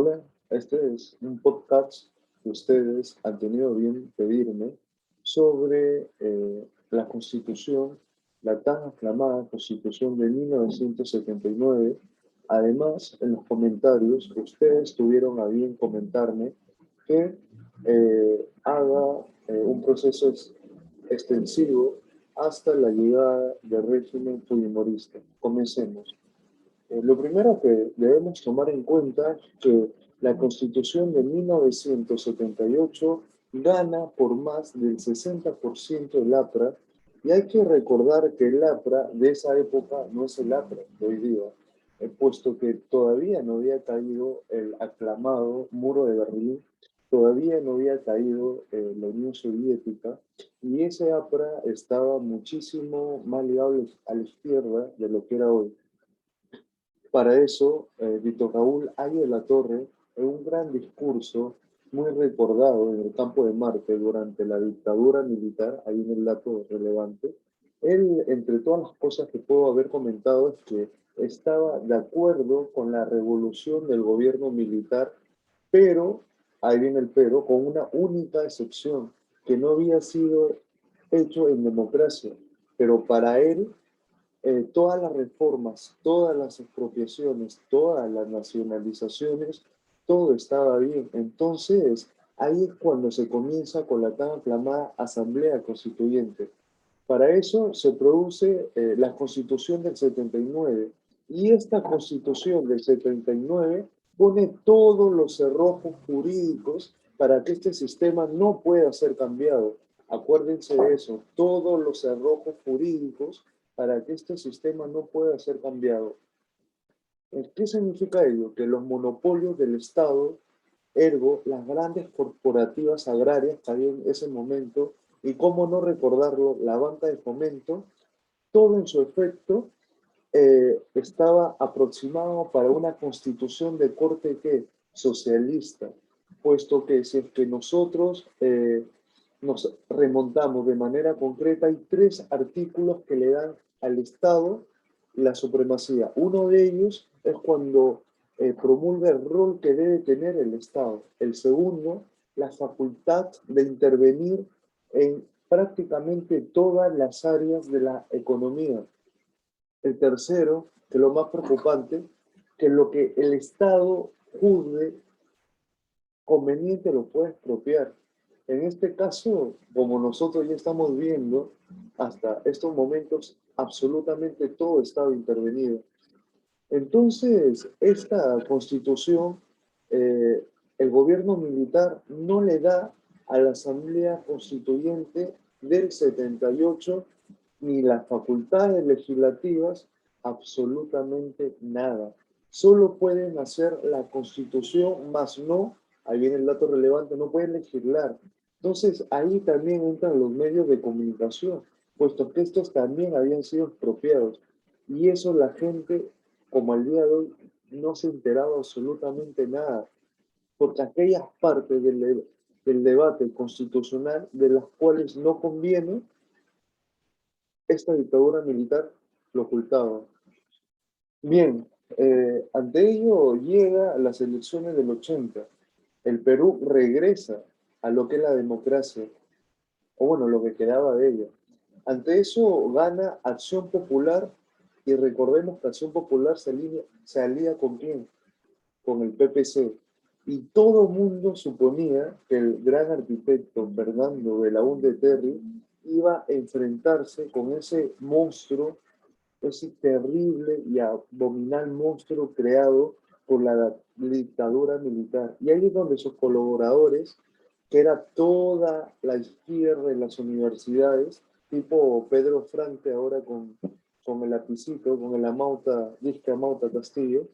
Hola, este es un podcast que ustedes han tenido bien pedirme sobre la Constitución, la tan aclamada Constitución de 1979. Además, en los comentarios, ustedes tuvieron a bien comentarme que haga un proceso extensivo hasta la llegada del régimen fujimorista. Comencemos. Lo primero que debemos tomar en cuenta es que la Constitución de 1978 gana por más del 60% el APRA, y hay que recordar que el APRA de esa época no es el APRA de hoy día, puesto que todavía no había caído el aclamado muro de Berlín, todavía no había caído la Unión Soviética, y ese APRA estaba muchísimo más ligado a la izquierda de lo que era hoy. Para eso, Víctor Raúl Haya de la Torre, en un gran discurso muy recordado en el campo de Marte durante la dictadura militar, ahí en el dato relevante, él, entre todas las cosas que puedo haber comentado, es que estaba de acuerdo con la revolución del gobierno militar, pero, ahí viene el pero, con una única excepción, que no había sido hecho en democracia, pero para él todas las reformas, todas las expropiaciones, todas las nacionalizaciones, todo estaba bien. Entonces, ahí es cuando se comienza con la tan aclamada Asamblea Constituyente. Para eso se produce la Constitución del 79, y esta Constitución del 79 pone todos los cerrojos jurídicos para que este sistema no pueda ser cambiado. Acuérdense de eso, todos los cerrojos jurídicos para que este sistema no pueda ser cambiado. ¿Qué significa ello? Que los monopolios del Estado, ergo, las grandes corporativas agrarias que había en ese momento, y cómo no recordarlo, la banca de fomento, todo en su efecto estaba aproximado para una constitución de corte que socialista, puesto que si es que nosotros nos remontamos de manera concreta, hay tres artículos que le dan al Estado la supremacía. Uno de ellos es cuando promulga el rol que debe tener el Estado. El segundo, la facultad de intervenir en prácticamente todas las áreas de la economía. El tercero, que es lo más preocupante, que lo que el Estado juzgue conveniente lo puede expropiar. En este caso, como nosotros ya estamos viendo, hasta estos momentos, absolutamente todo estaba intervenido. Entonces, esta constitución, eh, el gobierno militar no le da a la Asamblea Constituyente del 78 ni las facultades legislativas, absolutamente nada. Solo pueden hacer la constitución, más no, ahí viene el dato relevante, no pueden legislar. Entonces, ahí también entran los medios de comunicación, puesto que estos también habían sido expropiados. Y eso la gente, como al día de hoy, no se enteraba absolutamente nada, porque aquellas partes del debate constitucional de las cuales no conviene, esta dictadura militar lo ocultaba. Bien, ante ello llega a las elecciones del 80. El Perú regresa a lo que es la democracia, o bueno, lo que quedaba de ella. Ante eso gana Acción Popular, y recordemos que Acción Popular se alía ¿con quién? Con el PPC. Y todo mundo suponía que el gran arquitecto Fernando Belaúnde Terry iba a enfrentarse con ese monstruo, ese terrible y abominable monstruo creado por la dictadura militar. Y ahí es donde sus colaboradores, que era toda la izquierda en las universidades, tipo Pedro Franque ahora con el lapicito, con el Amauta, disque Amauta Castillo,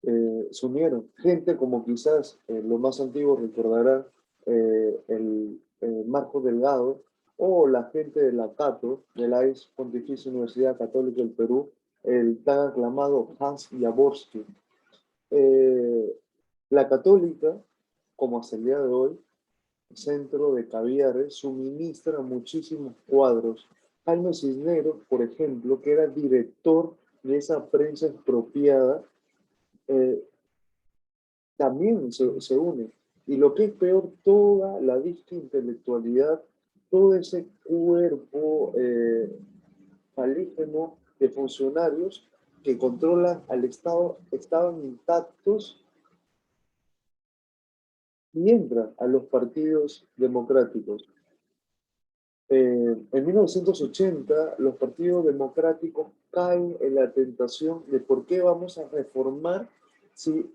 se unieron. Gente como quizás lo más antiguo recordará el Marco Delgado, o la gente de la Cato, de la ex Pontificia Universidad Católica del Perú, el tan aclamado Hans Jaworski. Eh, la Católica, como hasta el día de hoy, centro de caviares, suministra muchísimos cuadros. Jaime Cisneros, por ejemplo, que era director de esa prensa expropiada, eh, también se une. Y lo que es peor, toda la disque intelectualidad, todo ese cuerpo falígeno de funcionarios que controlan al Estado, estaban intactos y entran a los partidos democráticos. En 1980, los partidos democráticos caen en la tentación de por qué vamos a reformar si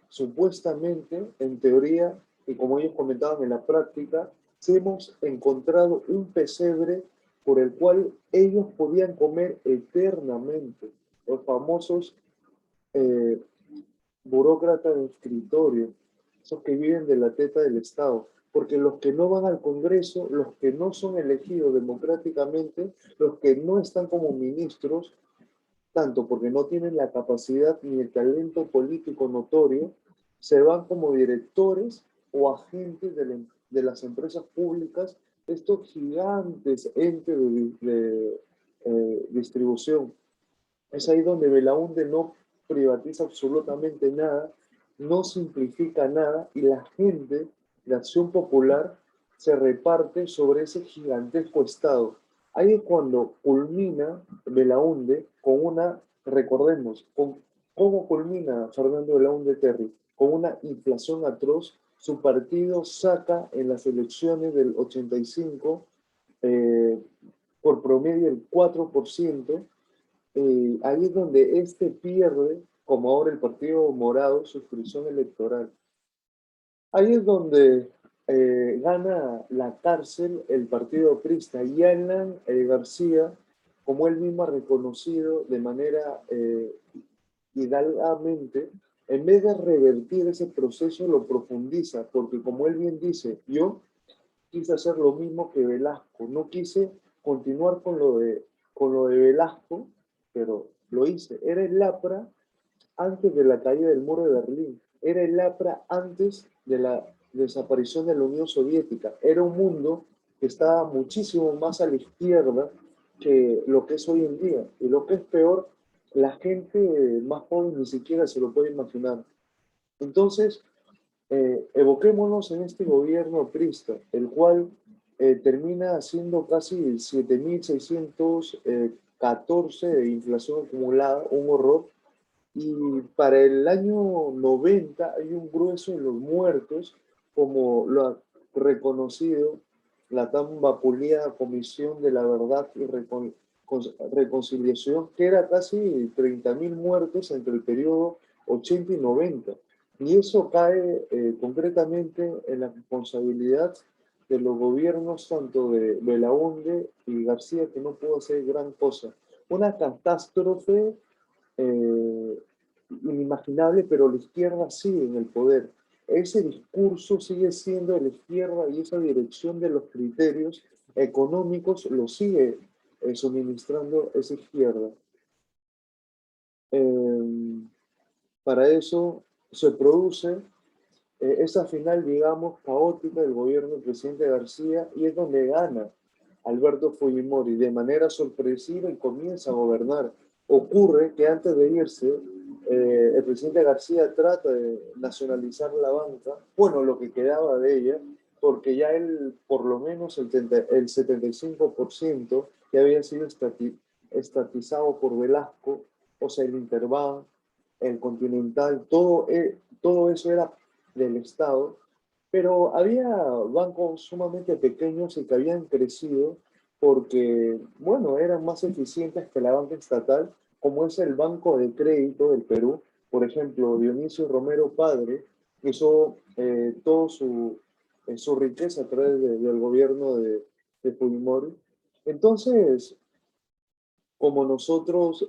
supuestamente, en teoría, y como ellos comentaban en la práctica, si hemos encontrado un pesebre por el cual ellos podían comer eternamente, los famosos eh, burócratas de escritorio, esos que viven de la teta del Estado, porque los que no van al Congreso, los que no son elegidos democráticamente, los que no están como ministros, tanto porque no tienen la capacidad ni el talento político notorio, se van como directores o agentes de las empresas públicas, estos gigantes entes de distribución. Es ahí donde Belaunde no privatiza absolutamente nada, no simplifica nada y la gente de Acción Popular se reparte sobre ese gigantesco Estado. Ahí es cuando culmina Belaunde con una, recordemos, ¿cómo culmina Fernando Belaunde Terry? Con una inflación atroz. Su partido saca en las elecciones del 85 eh, por promedio el 4%. Ahí es donde este pierde, como ahora el Partido Morado, su inscripción electoral. Ahí es donde gana la cárcel el Partido Aprista y Alan García, como él mismo ha reconocido de manera hidalgamente, en vez de revertir ese proceso, lo profundiza, porque como él bien dice, yo quise hacer lo mismo que Velasco, no quise continuar con lo de Velasco, pero lo hice. Era el APRA antes de la caída del muro de Berlín, era el APRA antes de la desaparición de la Unión Soviética, era un mundo que estaba muchísimo más a la izquierda que lo que es hoy en día. Y lo que es peor, la gente más joven ni siquiera se lo puede imaginar. Entonces, evoquémonos en este gobierno prista, el cual termina siendo casi 7.614 de inflación acumulada, un horror, y para el año 90 hay un grueso en los muertos, como lo ha reconocido la tan vapuleada Comisión de la Verdad y Reconciliación, que era casi 30.000 muertos entre el periodo 80 y 90. Y eso cae concretamente en la responsabilidad de los gobiernos tanto de Belaunde y García, que no pudo hacer gran cosa. Una catástrofe eh, inimaginable, pero la izquierda sigue en el poder. Ese discurso sigue siendo de la izquierda y esa dirección de los criterios económicos lo sigue suministrando esa izquierda. Eh, para eso se produce esa final, digamos, caótica del gobierno del presidente García y es donde gana Alberto Fujimori de manera sorpresiva y comienza a gobernar. Ocurre que antes de irse, el presidente García trata de nacionalizar la banca, bueno, lo que quedaba de ella, porque ya él, por lo menos el 75% ya había sido estatizado por Velasco, o sea, el Interbank, el Continental, todo eso era del Estado, pero había bancos sumamente pequeños y que habían crecido porque, bueno, eran más eficientes que la banca estatal, como es el Banco de Crédito del Perú. Por ejemplo, Dionisio Romero Padre hizo toda su riqueza a través del gobierno de Fujimori. Entonces, como nosotros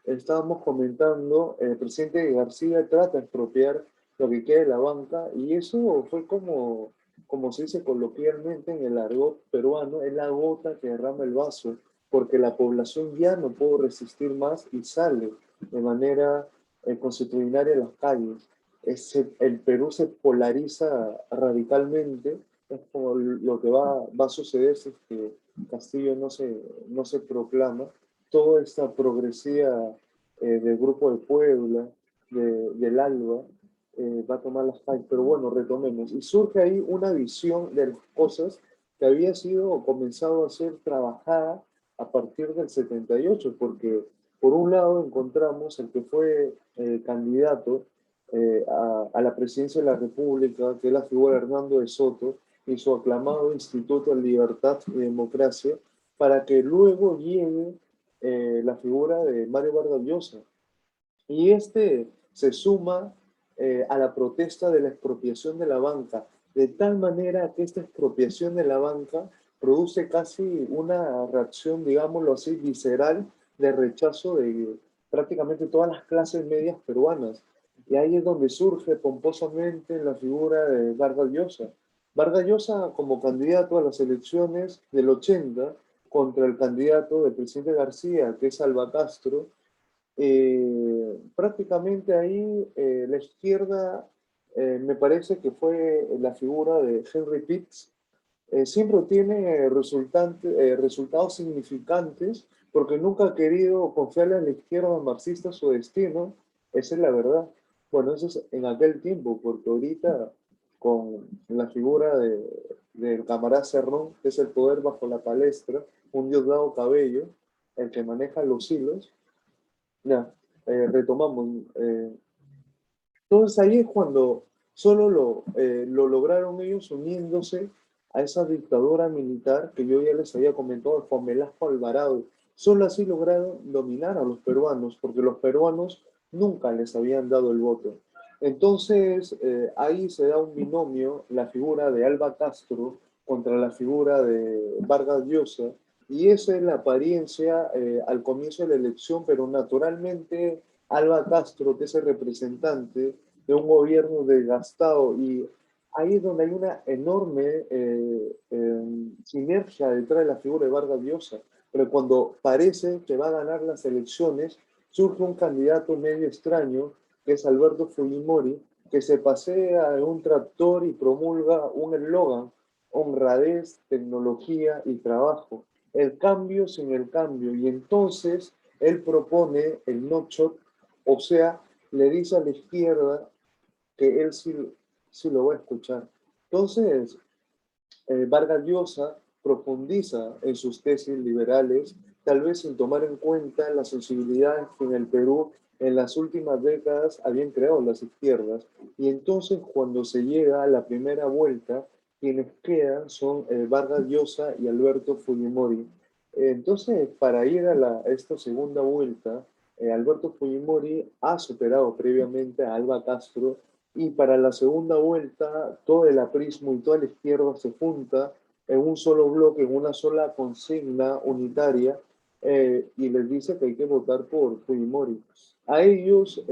estábamos comentando, el presidente García trata de expropiar lo que queda de la banca y eso fue como se dice coloquialmente en el argot peruano, es la gota que derrama el vaso, porque la población ya no pudo resistir más y sale de manera constitucionaria a las calles. El Perú se polariza radicalmente, es como lo que va a suceder si es que Castillo no se proclama, toda esta progresía del Grupo de Puebla, del ALBA, va a tomar las calles, pero bueno, retomemos. Y surge ahí una visión de las cosas que había sido o comenzado a ser trabajada a partir del 78, porque por un lado encontramos el que fue candidato a la presidencia de la República, que es la figura de Hernando de Soto, y su aclamado Instituto de Libertad y Democracia, para que luego llegue la figura de Mario Vargas Llosa. Y este se suma a la protesta de la expropiación de la banca, de tal manera que esta expropiación de la banca produce casi una reacción, digámoslo así, visceral de rechazo de prácticamente todas las clases medias peruanas. Y ahí es donde surge pomposamente la figura de Vargas Llosa. Vargas Llosa como candidato a las elecciones del 80 contra el candidato del presidente García, que es Alba Castro, prácticamente ahí la izquierda me parece que fue la figura de Henry Pitts, siempre tiene resultados significantes porque nunca ha querido confiarle a la izquierda marxista su destino, esa es la verdad. Bueno, eso es en aquel tiempo, porque ahorita con la figura del camarada Cerrón, que es el poder bajo la palestra, un Diosdado Cabello, el que maneja los hilos, ya, retomamos. Entonces ahí es cuando solo lo lograron ellos uniéndose a esa dictadura militar que yo ya les había comentado, Juan Velasco Alvarado. Solo así lograron dominar a los peruanos, porque los peruanos nunca les habían dado el voto. Entonces ahí se da un binomio, la figura de Alba Castro contra la figura de Vargas Llosa, y esa es la apariencia al comienzo de la elección, pero naturalmente Alba Castro, que es el representante de un gobierno desgastado, y ahí es donde hay una enorme sinergia detrás de la figura de Vargas Llosa. Pero cuando parece que va a ganar las elecciones, surge un candidato medio extraño, que es Alberto Fujimori, que se pasea en un tractor y promulga un eslogan: honradez, tecnología y trabajo. El cambio sin el cambio. Y entonces él propone el no shot, o sea, le dice a la izquierda que él sí lo va a escuchar. Entonces, Vargas Llosa profundiza en sus tesis liberales, tal vez sin tomar en cuenta las sensibilidades que en el Perú en las últimas décadas habían creado las izquierdas. Y entonces, cuando se llega a la primera vuelta, quienes quedan son Vargas Llosa y Alberto Fujimori. Entonces, para ir a esta segunda vuelta, Alberto Fujimori ha superado previamente a Alba Castro, y para la segunda vuelta todo el aprismo y toda la izquierda se junta en un solo bloque, en una sola consigna unitaria, y les dice que hay que votar por Fujimori. A ellos,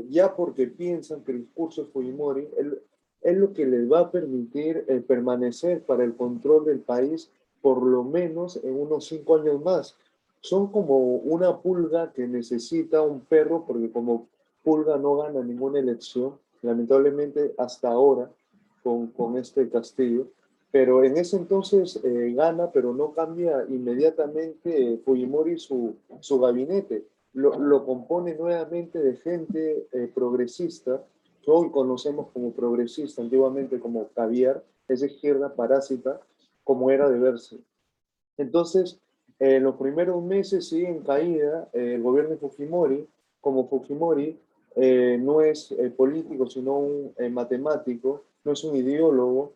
ya porque piensan que el discurso de Fujimori es lo que les va a permitir permanecer para el control del país por lo menos en unos 5 años más. Son como una pulga que necesita un perro, porque como pulga no gana ninguna elección, lamentablemente hasta ahora, con este Castillo. Pero en ese entonces gana, pero no cambia inmediatamente Fujimori su gabinete. Lo compone nuevamente de gente progresista, que hoy conocemos como progresista, antiguamente como caviar, es izquierda parásita, como era de verse. Entonces, los primeros meses sigue en caída el gobierno de Fujimori. Como Fujimori no es político, sino un matemático, no es un ideólogo,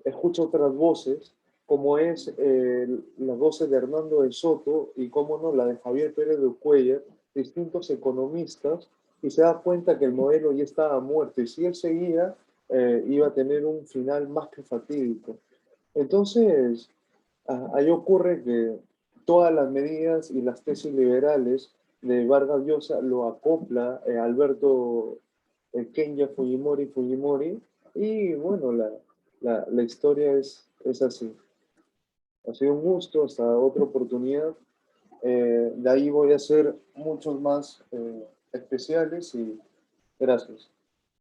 escucha otras voces, como es las voces de Hernando de Soto y, cómo no, la de Javier Pérez de Cuellar, distintos economistas, y se da cuenta que el modelo ya estaba muerto, y si él seguía, iba a tener un final más que fatídico. Entonces, ahí ocurre que todas las medidas y las tesis liberales de Vargas Llosa lo acopla Alberto Kenya Fujimori, y bueno, la historia es así. Ha sido un gusto, hasta otra oportunidad. De ahí voy a hacer muchos más especiales, y gracias.